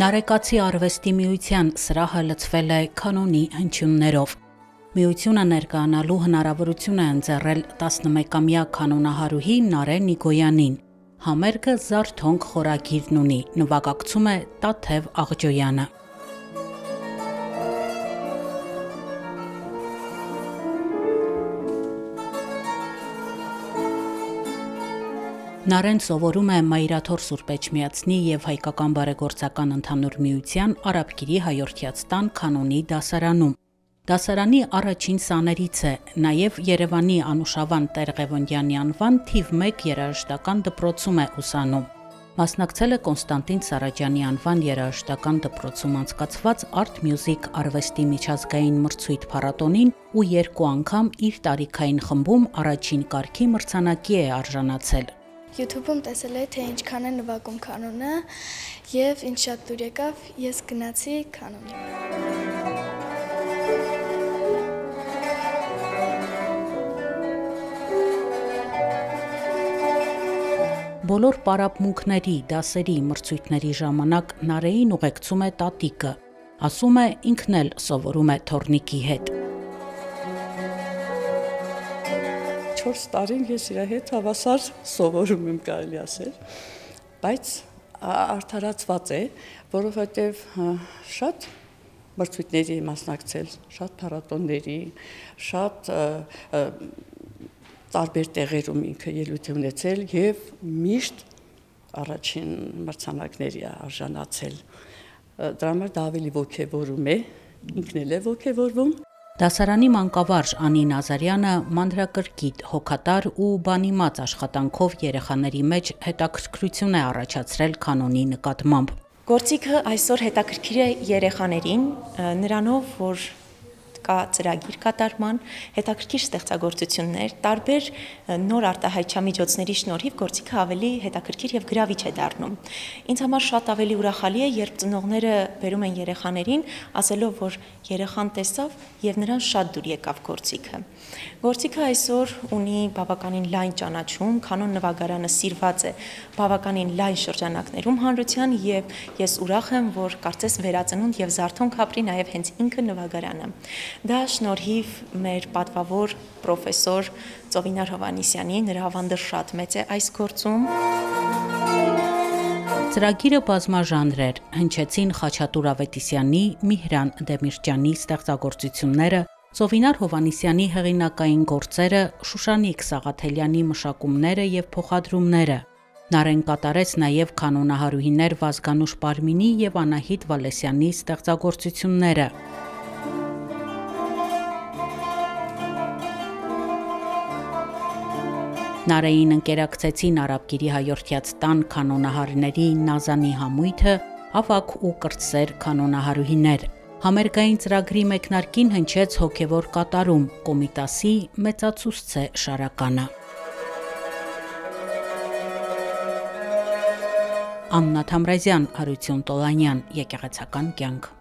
Նարեկացի արվեստի միության սրահը լցվել է կանոնի հնչյուններով։ Միությունը ներկայանալու հնարավորություն է ընձեռել 11-ամյա կանոնահարուհի Նարէ Նիկոյանին։ Համերգը զարթոնք խորագիրն ունի, նվագակցում է Տաթև Աղջոյանը։ Նարեն սովորում է Մայրաթոր Սուրբ Էջմիածնի և Հայկական բարեգործական ընդհանուր միության Արաբկիրի հայորդյաց տան կանոնի դասարանում։ Դասարանի առաջին սաներից է, նաև Երևանի Անուշավան Տեր-Ղևոնդյանի անվան թիվ 1 երաժշտական դպրոցում է ուսանում։ Մասնակցել է Կոնստանտին Սարաջյանի անվան երաժշտական դպրոցում անցկացված Art Music արվեստի միջազգային մրցույթ փառատոնին ու 2 անգամ իր տարիքային խմբում առաջին կարգի մրցանակի է արժանացել։ YouTube-ում տեսել էի, թե ինչքան է նվագում կանոնը և ինձ շատ դուր եկավ, ես գնացի կանոնի։ Բոլոր պարապմունքների, դասերի, մրցույթների ժամանակ Նարեին ուղեկցում է տատիկը, ասում է ինքն էլ սովորում է թոռնիկի հետ։ 4 տարին ես իր հետ հավասար սովորում եմ, կարելի ասել, բայց արդարացված է, որովհետև շատ մրցույթների մասնակցել, շատ փառատոների, շատ տարբեր տեղերում ինքը ելույթ ունեցել եւ միշտ առաջին մրցանակների արժանացել։ Դրա համար դա ավելի ոգևորում է, ինքն էլ է ոգևորվում։ Դասարանի մանկավարժ Անի Նազարյանը մանրակրկիտ, հոգատար ու բանիմաց աշխատանքով երեխաների մեջ հետաքրքրություն է առաջացրել կանոնի նկատմամբ։ Գործիքը այսօր հետաքրքիր է երեխաներին, նրանով, որ կա ծրագիր կատարման, հետաքրքիր ստեղծագործություններ, տարբեր նոր արտահայտչամիջոցների շնորհիվ գործիքը ավելի հետաքրքիր եւ գրավիչ է դառնում։ Ինձ համար շատ ավելի ուրախալի է, երբ ծնողները բերում են երեխաներին, ասելով, որ երեխան տեսավ եւ նրան շատ դուր եկավ գործիքը։ Գործիքը այսօր ունի բավականին լայն ճանաչում, կանոն նվագարանը սիրված է բավականին լայն շրջանակներում հանրության եւ ես ուրախ եմ, որ կարծես վերածնունդ եւ զարթոնք ապրի նաեւ հենց ինքը նվագարանը։ Դա շնորհիվ մեր պատվավոր պրոֆեսոր Ծովինար Հովհաննիսյանի, նրա ավանդը շատ մեծ է այս գործում։ Ծրագիրը բազմաժանր էր, հնչեցին Խաչատուր Ավետիսյանի, Միհրան Դեմիրճյանի ստեղծագործությունները, Ծովինար Հովհաննիսյանի հեղինակային գործերը, Շուշանիկ Սաղաթելյանի մշակումները եւ փոխադրումները։ Նարեն կատարեց նաեւ կանոնահարուհիներ Վազգանուշ Պարմինի եւ Անահիտ Վալեսյանի ստեղծագործությունները։ Նարեին ընկերակցեցին Արաբկիրի հայորդյաց տան կանոնահարների Նազանի համույթը, ավագ ու կրտսեր կանոնահարուհիներ։ Համերգային ծրագրի մեկնարկին հնչեց հոգևոր կատարում, Կոմիտասի մեծացուցցե շարականը։ Աննա Թամրազյան, Հարություն Տոլանյան, Եկեղեցական կյանք։